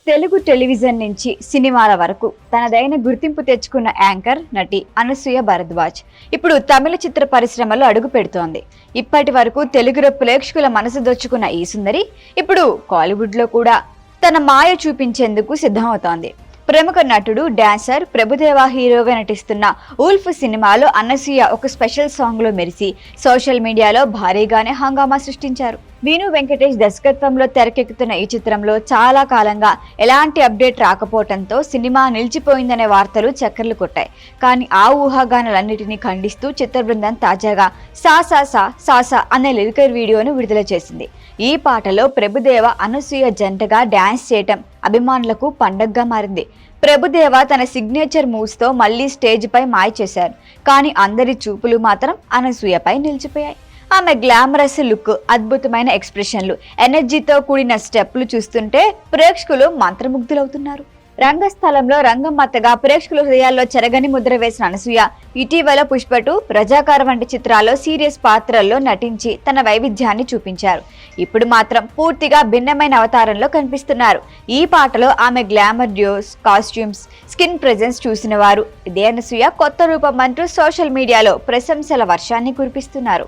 Telugu television నుంచి సినిమాల వరకు తనదైన గుర్తింపు తెచ్చుకున్న యాంకర్ నటి అనసూయ భరద్వాజ్ ఇప్పుడు తమిళ చిత్ర పరిశ్రమలో అడుగు పెడుతోంది. ఇప్పటి వరకు తెలుగులో ప్రేక్షకుల మనసు దోచుకున్న ఈ సుందరి ఇప్పుడు కాలీవుడ్ లో కూడా తన మాయ చూపించేందుకు సిద్ధమవుతోంది. ప్రముఖ నటుడు డాన్సర్ ప్రభుదేవా హీరోగా నటిస్తున్న ఉల్ఫ్ సినిమాలో అనసూయ ఒక స్పెషల్ సాంగ్ లో మెరిసి సోషల్ మీడియాలో భారీగానే హంగామా సృష్టించారు. వీణు వెంకటేష్ దర్శకత్వంలో తెరకెక్కుతున్న ఈ చిత్రంలో చాలా కాలంగా ఎలాంటి అప్డేట్ రాకపోవడంతో సినిమా నిలిచిపోయిందనే వార్తలు చక్కర్లు కొట్టాయి. కానీ ఆ ఊహాగానాలన్నిటినీ ఖండిస్తూ చిత్ర బృందం తాజాగా సాసా అనే లిరికల్ వీడియోను విడుదల చేసింది. ఈ పాటలో ప్రభుదేవ అనసూయ జంటగా డాన్స్ చేయటం అభిమానులకు పండగగా మారింది. ప్రభుదేవ తన సిగ్నేచర్ మూవ్స్ తో మళ్లీ స్టేజ్ పై మాయ చేశారు. కానీ అందరి చూపులు మాత్రం అనసూయపై నిలిచిపోయాయి. ఆమె గ్లామరస్ లుక్, అద్భుతమైన ఎక్స్ప్రెషన్లు, ఎనర్జీతో కూడిన స్టెప్లు చూస్తుంటే ప్రేక్షకులు మంత్రముగ్ధులవుతున్నారు. రంగస్థలంలో రంగమ్మత్తగా ప్రేక్షకుల హృదయాల్లో చెరగని ముద్ర వేసిన అనసూయ ఇటీవల పుష్ప2, ప్రజాకార్ వంటి చిత్రాల్లో సీరియస్ పాత్రల్లో నటించి తన వైవిధ్యాన్ని చూపించారు. ఇప్పుడు మాత్రం పూర్తిగా భిన్నమైన అవతారంలో కనిపిస్తున్నారు. ఈ పాటలో ఆమె గ్లామర్ డ్యూస్, కాస్ట్యూమ్స్, స్కిన్ ప్రెజెన్స్ చూసిన వారు ఇదే అనసూయ కొత్త రూపం అంటూ సోషల్ మీడియాలో ప్రశంసల వర్షాన్ని కురిపిస్తున్నారు.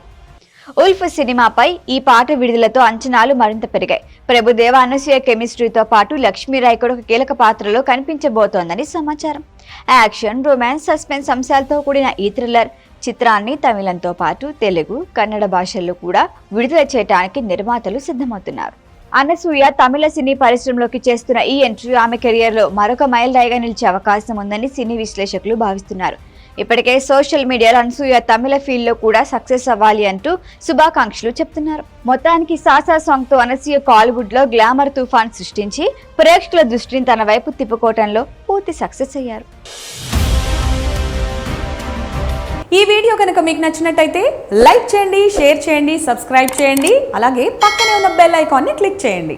ఉల్ఫ్ సినిమాపై ఈ పాట విడుదలతో అంచనాలు మరింత పెరిగాయి. ప్రభుదేవ అనసూయ కెమిస్ట్రీతో పాటు లక్ష్మీరాయ్ కూడా ఒక కీలక పాత్రలో కనిపించబోతోందని సమాచారం. యాక్షన్, రొమాన్స్, సస్పెన్స్ అంశాలతో కూడిన ఈ థ్రిల్లర్ చిత్రాన్ని తమిళంతో పాటు తెలుగు, కన్నడ భాషల్లో కూడా విడుదల చేయడానికి నిర్మాతలు సిద్ధమవుతున్నారు. అనసూయ తమిళ సినీ పరిశ్రమలోకి చేస్తున్న ఈ ఎంట్రీ ఆమె కెరియర్ లో మరొక మైలురాయిగా నిలిచే అవకాశం ఉందని సినీ విశ్లేషకులు భావిస్తున్నారు. ఇప్పటికే సోషల్ మీడియాలో అనసూయ తమిళ ఫీల్డ్ లో కూడా సక్సెస్ అవ్వాలి అంటూ శుభాకాంక్షలు చెప్తున్నారు. మొత్తానికి సాసా సాంగ్ తో అనసూయ కాలీవుడ్ లో గ్లామర్ తుఫాన్ సృష్టించి ప్రేక్షకుల దృష్టిని తన వైపు తిప్పుకోవడంలో పూర్తి సక్సెస్ అయ్యారు. ఈ వీడియో కనుక మీకు నచ్చినట్టయితే లైక్ చేయండి, షేర్ చేయండి, సబ్స్క్రైబ్ చేయండి. అలాగే పక్కనే ఉన్న బెల్ ఐకాన్ని క్లిక్ చేయండి.